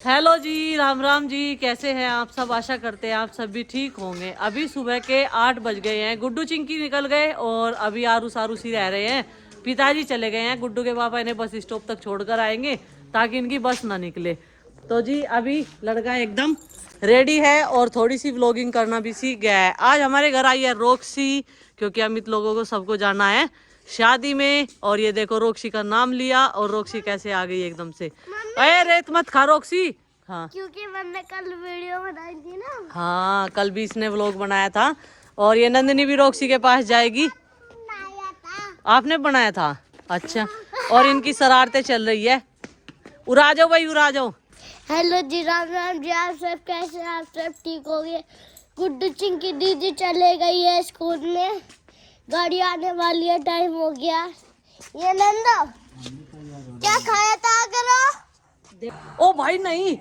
Hello जी, राम राम जी। कैसे हैं आप सब? आशा करते हैं आप सब भी ठीक होंगे। अभी सुबह के 8 बज गए हैं। गुड्डू चिंकी निकल गए और अभी आरूस आरूसी रह रहे हैं। पिताजी चले गए हैं। गुड्डू के पापा इन्हें बस स्टॉप तक छोड़कर आएंगे ताकि इनकी बस ना निकले। तो जी अभी लड़का एकदम रेडी है और थोड़ी सी व्लॉगिंग करना भी सीख गया है। आज हमारे घर आई है रोक्सी, क्योंकि अमित लोगों को सबको जाना है शादी में। और ये देखो रोक्सी का नाम लिया और रोक्सी कैसे आ गई एकदम से। अरे रेत मत खा रोक्सी। हाँ, क्योंकि मैंने कल वीडियो बनाई थी ना। हाँ, कल भी इसने व्लॉग बनाया था। और ये नंदिनी भी रोक्सी के पास जाएगी। बनाया था। आपने बनाया था? अच्छा। और इनकी शरारतें चल रही है। उड़ा जाओ भाई, उड़ा जाओ। हेलो जी, राम राम जी। आप सब कैसे हैं? आप सब ठीक हो गए? गुड्डू चिंकी दीदी चले गई है स्कूल में। गाड़ी आने वाली है, टाइम हो गया। ये नंदा क्या खाया था करो? ओ भाई नहीं।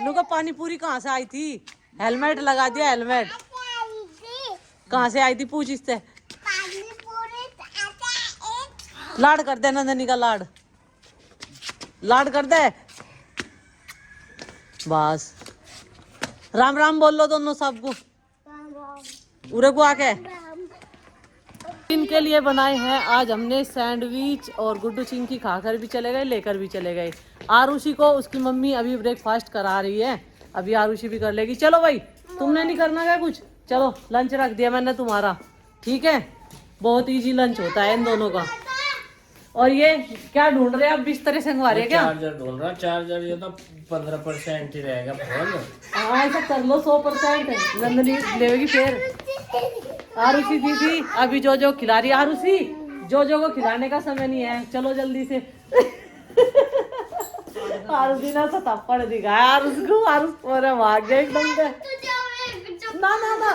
नुका पानी पूरी कहाँ से आई थी? हेलमेट लगा दिया, हेलमेट। कहाँ से आई थी पूछ इससे। लाड कर दे नंदनी का, लाड लाड कर दे बस। राम राम बोल लो दोनों सबको। उरे को आके इनके लिए बनाए हैं आज हमने सैंडविच। और गुड्डू चिंकी खाकर भी चले गए, लेकर भी चले गए। आरुषि को उसकी मम्मी अभी ब्रेकफास्ट करा रही है। अभी आरुषि भी कर लेगी। चलो भाई, तुमने नहीं करना क्या कुछ? चलो, लंच रख दिया मैंने तुम्हारा। ठीक है, बहुत इजी लंच होता है इन दोनों का। और ये क्या ढूंढ रहे हैं आप? बिस्तर संगवा रहे हैं क्या? चार्जर ढूंढ रहा। चार्जर ये तो 15% ही रहेगा फोन। हाँ, ऐसा कर लो 100%। नंदनी लेगी फिर। आरुषि दीदी अभी जो खिला रही है। आरुषि, जो को खिलाने का समय नहीं है, चलो जल्दी से। आरुषि ना थप्पड़ दिखाया आरुष को। आरुष पूरा भाग गया एकदम से। ना ना ना।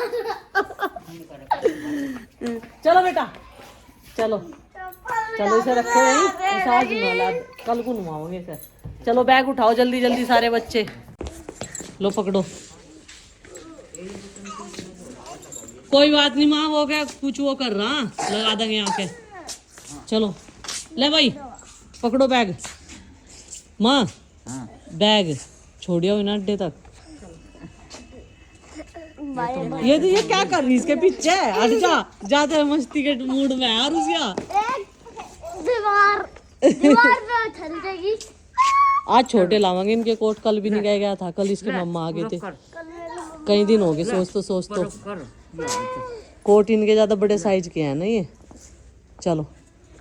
चलो बेटा, चलो चलो, इसे रखो यहीं। इसे आज नहला, कल को नहवाओगे इसे। चलो बैग उठाओ जल्दी जल्दी सारे बच्चे। लो पकड़ो। कोई बात नहीं माँ, वो क्या कुछ वो कर रहा, लगा देंगे यहाँ के। चलो ले भाई, पकड़ो बैग। माँ बैग छोड़ियो इन अड्डे तक। ये क्या कर रही इसके पीछे? हट जा, जाते मस्ती के मूड में है रुसिया। दीवार दीवार पे उछल जाएगी। आज छोटे लावांगे इनके कोट। कल भी नहीं गया था, कल इसके मम्मा आ गए थे। कई दिन हो गए सोच तो कोट इनके ज्यादा बड़े साइज के हैं ना ये। चलो,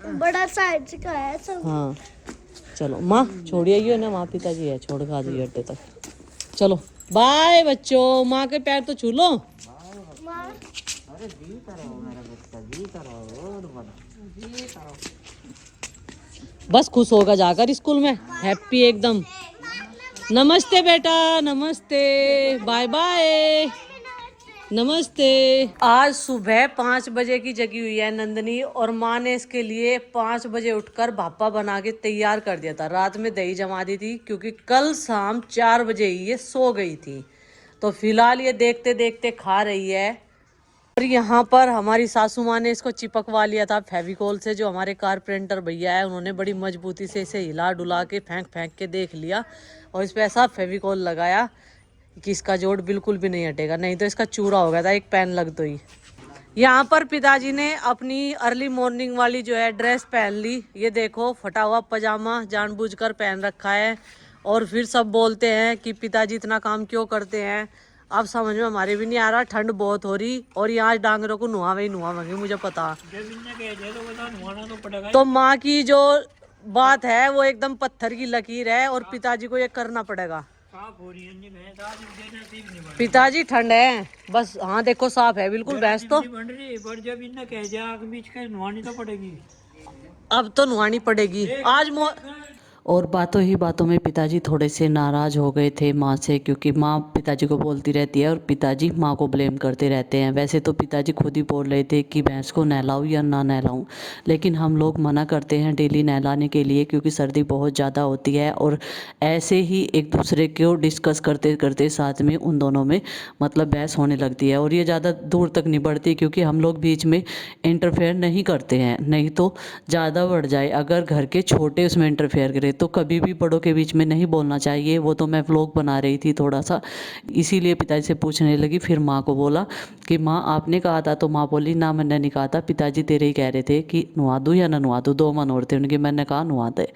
बड़ा साइज का है सब। हाँ चलो माँ छोड़िए ये ना, माँ पिताजी है, छोड़ खा दिए अड्डे तक। चलो बाय बच्चों, माँ के पैर तो छू लो। बस खुश होगा जाकर स्कूल में, हैप्पी एकदम। नमस्ते बेटा, नमस्ते, बाय बाय, नमस्ते। आज सुबह 5 बजे की जगी हुई है नंदनी, और माँ ने इसके लिए 5 बजे उठकर भापा बना के तैयार कर दिया था। रात में दही जमा दी थी क्योंकि कल शाम 4 बजे ही ये सो गई थी। तो फिलहाल ये देखते देखते खा रही है। और यहाँ पर हमारी सासू माँ ने इसको चिपकवा लिया था फेविकोल से। जो हमारे कारपेंटर भैया है उन्होंने बड़ी मजबूती से इसे हिला डुला के फेंक के देख लिया और इस पे ऐसा फेविकोल लगाया कि इसका जोड़ बिल्कुल भी नहीं हटेगा, नहीं तो इसका चूरा हो गया था एक पेन लग तो ही। यहाँ पर पिताजी ने अपनी अर्ली मॉर्निंग वाली जो है ड्रेस पहन ली। ये देखो, फटा हुआ पजामा जानबूझकर पहन रखा है। और फिर सब बोलते हैं कि पिताजी इतना काम क्यों करते हैं। अब समझ में हमारे भी नहीं आ रहा, ठंड बहुत हो रही और यहाँ डांगरों को नुहावेंगे मुझे पता। तो माँ की जो बात है वो एकदम पत्थर की लकीर है और पिताजी को ये करना पड़ेगा। पिताजी ठंड है बस। हाँ देखो साफ है बिल्कुल भैंस तो। अब तो नुहानी पड़ेगी। आज और बातों ही बातों में पिताजी थोड़े से नाराज़ हो गए थे माँ से, क्योंकि माँ पिताजी को बोलती रहती है और पिताजी माँ को ब्लेम करते रहते हैं। वैसे तो पिताजी खुद ही बोल रहे थे कि भैंस को नहलाऊं या ना नहलाऊं, लेकिन हम लोग मना करते हैं डेली नहलाने के लिए, क्योंकि सर्दी बहुत ज़्यादा होती है। और ऐसे ही एक दूसरे को डिस्कस करते करते साथ में उन दोनों में मतलब बहस होने लगती है, और ये ज़्यादा दूर तक नहीं बढ़ती, क्योंकि हम लोग बीच में इंटरफेयर नहीं करते हैं, नहीं तो ज़्यादा बढ़ जाए। अगर घर के छोटे उसमें इंटरफेयर करें तो कभी भी बड़ों के बीच में नहीं बोलना चाहिए। वो तो मैं व्लॉग बना रही थी थोड़ा सा, इसीलिए पिताजी से पूछने लगी। फिर माँ को बोला कि माँ आपने कहा था, तो माँ बोली ना मैंने नहीं कहा था, पिताजी तेरे ही कह रहे थे कि नुआ दूँ या ना नुआ दूँ, दो मन और थे उनके, मैंने कहा नुआ दे।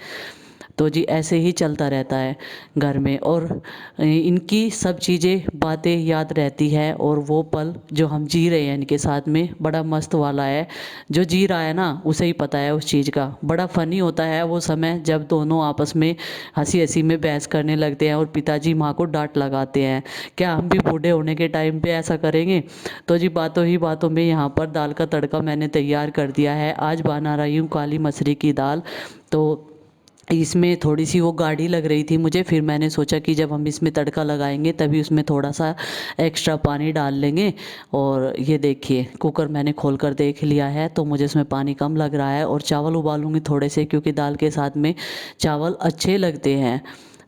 तो जी ऐसे ही चलता रहता है घर में, और इनकी सब चीज़ें बातें याद रहती है, और वो पल जो हम जी रहे हैं इनके साथ में बड़ा मस्त वाला है। जो जी रहा है ना उसे ही पता है उस चीज़ का। बड़ा फ़नी होता है वो समय जब दोनों आपस में हंसी हंसी में बहस करने लगते हैं और पिताजी माँ को डांट लगाते हैं। क्या हम भी बूढ़े होने के टाइम पे ऐसा करेंगे? तो जी बातों ही बातों में यहाँ पर दाल का तड़का मैंने तैयार कर दिया है। आज बना रही हूँ काली मसरी की दाल। तो इसमें थोड़ी सी वो गाढ़ी लग रही थी मुझे, फिर मैंने सोचा कि जब हम इसमें तड़का लगाएंगे तभी उसमें थोड़ा सा एक्स्ट्रा पानी डाल लेंगे। और ये देखिए कुकर मैंने खोल कर देख लिया है, तो मुझे इसमें पानी कम लग रहा है, और चावल उबालूंगी थोड़े से, क्योंकि दाल के साथ में चावल अच्छे लगते हैं।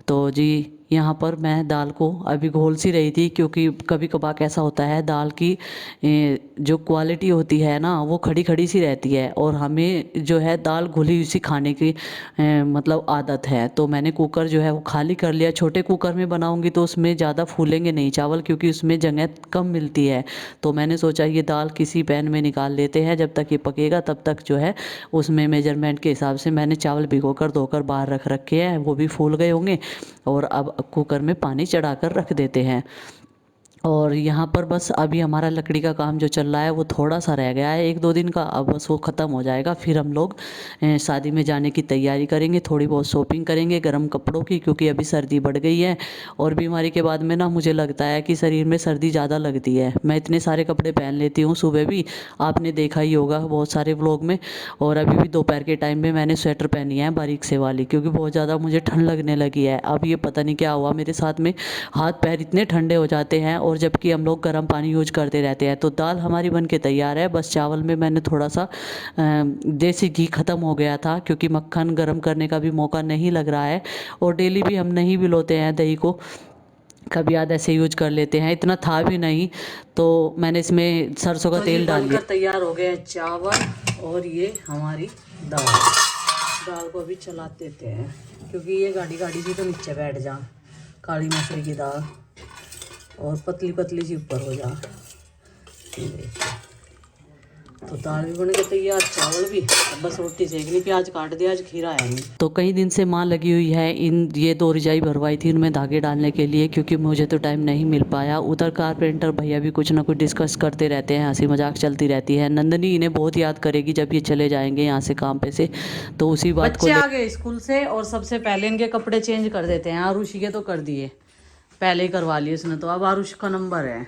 तो जी यहाँ पर मैं दाल को अभी घोल सी रही थी, क्योंकि कभी कभार कैसा होता है दाल की जो क्वालिटी होती है ना वो खड़ी खड़ी सी रहती है, और हमें जो है दाल घुली हुई सी खाने की मतलब आदत है। तो मैंने कुकर जो है वो खाली कर लिया। छोटे कुकर में बनाऊंगी तो उसमें ज़्यादा फूलेंगे नहीं चावल, क्योंकि उसमें जगह कम मिलती है। तो मैंने सोचा ये दाल किसी पैन में निकाल लेते हैं, जब तक ये पकेगा तब तक जो है उसमें मेजरमेंट के हिसाब से मैंने चावल भिगो कर धोकर बाहर रख रखे हैं, वो भी फूल गए होंगे। और अब कुकर में पानी चढ़ाकर रख देते हैं। और यहाँ पर बस अभी हमारा लकड़ी का काम जो चल रहा है वो थोड़ा सा रह गया है, 1-2 दिन का, अब बस वो ख़त्म हो जाएगा। फिर हम लोग शादी में जाने की तैयारी करेंगे, थोड़ी बहुत शॉपिंग करेंगे गर्म कपड़ों की, क्योंकि अभी सर्दी बढ़ गई है। और बीमारी के बाद में ना मुझे लगता है कि शरीर में सर्दी ज़्यादा लगती है। मैं इतने सारे कपड़े पहन लेती हूँ, सुबह भी आपने देखा ही होगा बहुत सारे व्लॉग में, और अभी भी दोपहर के टाइम में मैंने स्वेटर पहनी है बारीक से वाली, क्योंकि बहुत ज़्यादा मुझे ठंड लगने लगी है। अब ये पता नहीं क्या हुआ मेरे साथ में, हाथ पैर इतने ठंडे हो जाते हैं, और जबकि हम लोग गर्म पानी यूज करते रहते हैं। तो दाल हमारी बन के तैयार है। बस चावल में मैंने थोड़ा सा देसी घी ख़त्म हो गया था, क्योंकि मक्खन गर्म करने का भी मौका नहीं लग रहा है, और डेली भी हम नहीं भिगोते हैं दही को, कभी याद ऐसे यूज कर लेते हैं, इतना था भी नहीं। तो मैंने इसमें सरसों का तेल डाल दिया। तैयार हो गए हैं चावल, और ये हमारी दाल। दाल को अभी चला देते हैं, क्योंकि ये गाढ़ी गाढ़ी सी तो नीचे बैठ जा, काली मसूर की दाल, और पतली पतली सी ऊपर हो जा। तो दाल भी बन के तैयार, चावल भी, अब बस रोटी सेकनी, प्याज काट दिया, आज खीरा है नहीं। तो कई दिन से माँ लगी हुई है इन ये 2 रजाई भरवाई थी उनमें धागे डालने के लिए, क्योंकि मुझे तो टाइम नहीं मिल पाया। उधर कारपेंटर भैया भी कुछ ना कुछ डिस्कस करते रहते हैं, हंसी मजाक चलती रहती है। नंदनी इन्हें बहुत याद करेगी जब ये चले जाएंगे यहाँ से काम पे से, तो उसी बात को। बच्चे आ गए स्कूल से, और सबसे पहले इनके कपड़े चेंज कर देते हैं। आरुषि के तो कर दिए, पहले ही करवा लिए उसने, तो अब आरुष का नंबर है।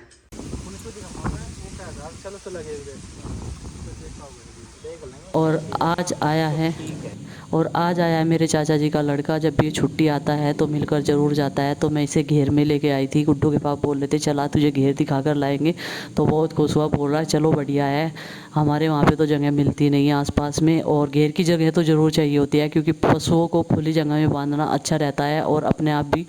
और आज आया है मेरे चाचा जी का लड़का। जब भी ये छुट्टी आता है तो मिलकर ज़रूर जाता है। तो मैं इसे घेर में लेके आई थी, गुड्डू के पापा बोल रहे थे चला तुझे घेर दिखा कर लाएंगे, तो बहुत खुश हुआ, बोल रहा है चलो बढ़िया है। हमारे वहाँ पे तो जगह मिलती नहीं है आसपास में, और घेर की जगह तो ज़रूर चाहिए होती है, क्योंकि पशुओं को खुली जगह में बांधना अच्छा रहता है, और अपने आप भी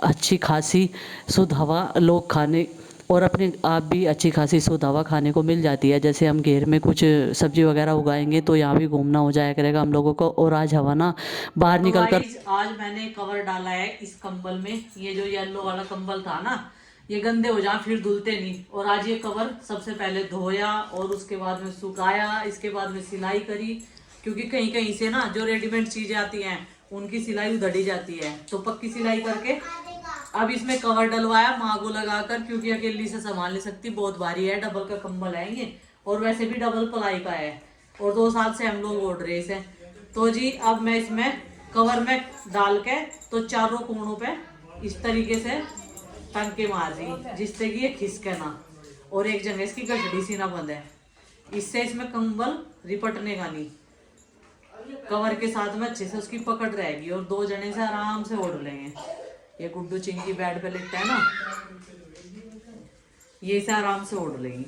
अच्छी खासी शुद्ध हवा लोग खाने, और अपने आप भी अच्छी खासी शुद्ध हवा खाने को मिल जाती है। जैसे हम घेर में कुछ सब्जी वगैरह उगाएंगे तो यहाँ भी घूमना हो जाया करेगा हम लोगों को। और आज हवा ना बाहर निकल कर, आज मैंने कवर डाला है इस कंबल में। ये जो येलो वाला कंबल था ना, ये गंदे हो जाए फिर धुलते नहीं, और आज ये कवर सबसे पहले धोया, और उसके बाद में सुखाया, इसके बाद में सिलाई करी, क्योंकि कहीं कहीं से ना जो रेडीमेड चीजें आती हैं उनकी सिलाई उधड़ी जाती है। तो पक्की सिलाई करके अब इसमें कवर डलवाया माँ को लगाकर, क्योंकि अकेली से संभाल नहीं सकती, बहुत भारी है, डबल का कंबल है ये, और वैसे भी डबल प्लाई का है, और 2 साल से हम लोग ओढ़ रहे इसे। तो जी अब मैं इसमें कवर में डाल के तो चारों कोनों पे इस तरीके से टंके मार रही, जिससे कि ये खिसके ना, और एक जगह इसकी गठड़ी सी ना बंधे, इससे इसमें कंबल रिपटने का नहीं। कवर के साथ में अच्छे से उसकी पकड़ रहेगी और 2 जने से आराम से ओढ़ लेंगे। ये गुड्डू चिंकी बेड पे लिखता है ना, ये से आराम से ओढ़ लेंगी।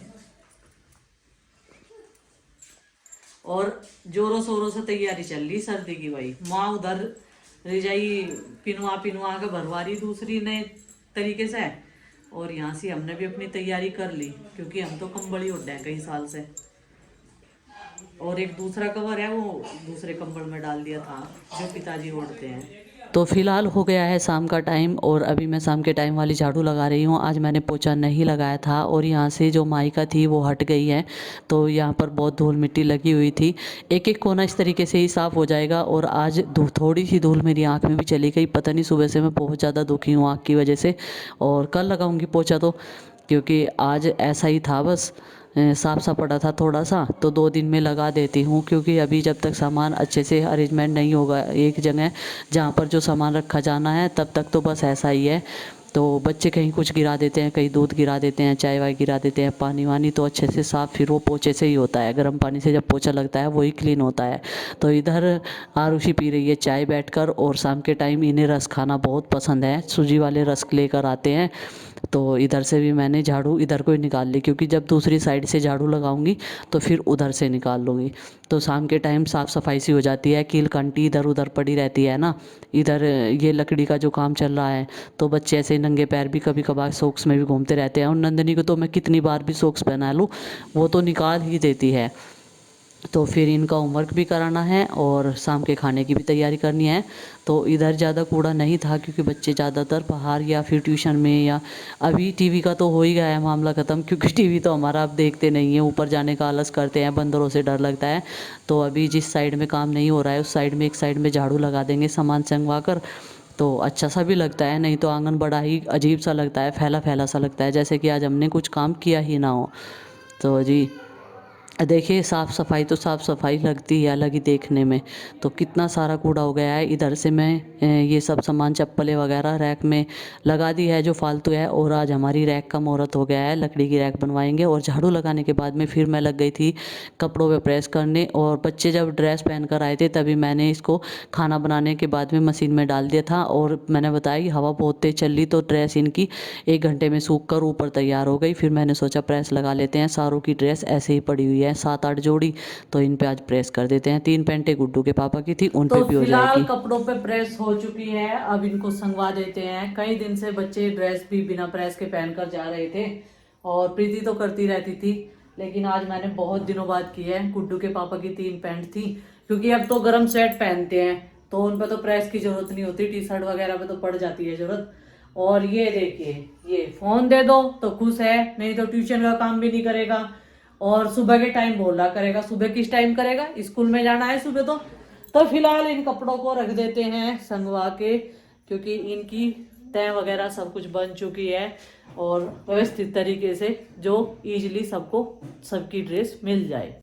और जोरों शोरों से तैयारी चल रही सर्दी की भाई। माँ उधर रजाई पिनवा पिनवा के भरवा रही दूसरी नए तरीके से, और यहाँ से हमने भी अपनी तैयारी कर ली क्योंकि हम तो कंबल ही उड़ हैं कई साल से। और एक दूसरा कवर है वो दूसरे कंबल में डाल दिया था जो पिताजी ओढ़ते हैं। तो फिलहाल हो गया है शाम का टाइम और अभी मैं शाम के टाइम वाली झाड़ू लगा रही हूँ। आज मैंने पोछा नहीं लगाया था और यहाँ से जो माइका थी वो हट गई है, तो यहाँ पर बहुत धूल मिट्टी लगी हुई थी। एक एक कोना इस तरीके से ही साफ़ हो जाएगा। और आज थोड़ी सी धूल मेरी आँख में भी चली गई, पता नहीं सुबह से मैं बहुत ज़्यादा दुखी हूँ आँख की वजह से। और कल लगाऊंगी पोछा तो, क्योंकि आज ऐसा ही था बस साफ सा पड़ा था थोड़ा सा, तो 2 दिन में लगा देती हूँ। क्योंकि अभी जब तक सामान अच्छे से अरेंजमेंट नहीं होगा एक जगह जहाँ पर जो सामान रखा जाना है, तब तक तो बस ऐसा ही है। तो बच्चे कहीं कुछ गिरा देते हैं, कहीं दूध गिरा देते हैं, चाय वाय गिरा देते हैं, पानी वानी, तो अच्छे से साफ़ फिर वो पोछे से ही होता है। गर्म पानी से जब पोछा लगता है वही क्लीन होता है। तो इधर आरुषि पी रही है चाय बैठकर, और शाम के टाइम इन्हें रस खाना बहुत पसंद है, सूजी वाले रस लेकर आते हैं। तो इधर से भी मैंने झाड़ू इधर को ही निकाल ली, क्योंकि जब दूसरी साइड से झाड़ू लगाऊंगी तो फिर उधर से निकाल लूँगी। तो शाम के टाइम साफ़ सफाई सी हो जाती है। कील कंटी इधर उधर पड़ी रहती है ना। इधर ये लकड़ी का जो काम चल रहा है, तो बच्चे ऐसे नंगे पैर भी कभी कभार सॉक्स में भी घूमते रहते हैं। और नंदनी को तो मैं कितनी बार भी सॉक्स पहना लूँ वो तो निकाल ही देती है। तो फिर इनका होमवर्क भी कराना है और शाम के खाने की भी तैयारी करनी है। तो इधर ज़्यादा कूड़ा नहीं था, क्योंकि बच्चे ज़्यादातर बाहर या फिर ट्यूशन में, या अभी टीवी का तो हो ही गया है मामला ख़त्म, क्योंकि टीवी तो हमारा अब देखते नहीं है, ऊपर जाने का आलस करते हैं, बंदरों से डर लगता है। तो अभी जिस साइड में काम नहीं हो रहा है उस साइड में एक साइड में झाड़ू लगा देंगे सामान चंगवा कर, तो अच्छा सा भी लगता है। नहीं तो आंगन बड़ा ही अजीब सा लगता है, फैला फैला सा लगता है, जैसे कि आज हमने कुछ काम किया ही ना हो। तो जी देखिए, साफ़ सफाई तो साफ़ सफाई लगती है अलग ही देखने में। तो कितना सारा कूड़ा हो गया है। इधर से मैं ये सब सामान चप्पलें वगैरह रैक में लगा दी है जो फालतू है। और आज हमारी रैक का मुहूर्त हो गया है, लकड़ी की रैक बनवाएंगे। और झाड़ू लगाने के बाद में फिर मैं लग गई थी कपड़ों पे प्रेस करने। और बच्चे जब ड्रेस पहन कर आए थे तभी मैंने इसको खाना बनाने के बाद में मशीन में डाल दिया था। और मैंने बताया कि हवा बहुत तेज चल रही, तो ड्रेस इनकी 1 घंटे में सूख कर ऊपर तैयार हो गई। फिर मैंने सोचा प्रेस लगा लेते हैं, सारों की ड्रेस ऐसे ही पड़ी हुई है 7-8 जोड़ी, तो इन पे आज प्रेस कर देते हैं। 3 पैंटें गुड्डू के पापा की थी, उन पे भी हो जाएगी। कपड़ों पे प्रेस हो चुकी है, अब इनको संगवा देते हैं। कई दिन से बच्चे ड्रेस भी बिना प्रेस के पहन कर जा रहे थे, और प्रीति तो करती रहती थी, लेकिन आज मैंने बहुत दिनों बाद की है। गुड्डू के पापा की 3 पैंट थी, क्योंकि अब तो गर्म शर्ट पहनते हैं तो उन पर तो प्रेस की जरूरत नहीं होती, टी शर्ट वगैरह पे तो पड़ जाती है जरूरत। और ये देखिए, ये फोन दे दो तो खुश है, नहीं तो ट्यूशन का काम भी नहीं करेगा। और सुबह के टाइम बोला करेगा, सुबह किस टाइम करेगा, स्कूल में जाना है सुबह। तो फिलहाल इन कपड़ों को रख देते हैं संगवा के, क्योंकि इनकी तय वगैरह सब कुछ बन चुकी है और व्यवस्थित तरीके से, जो इजीली सबको सबकी ड्रेस मिल जाए।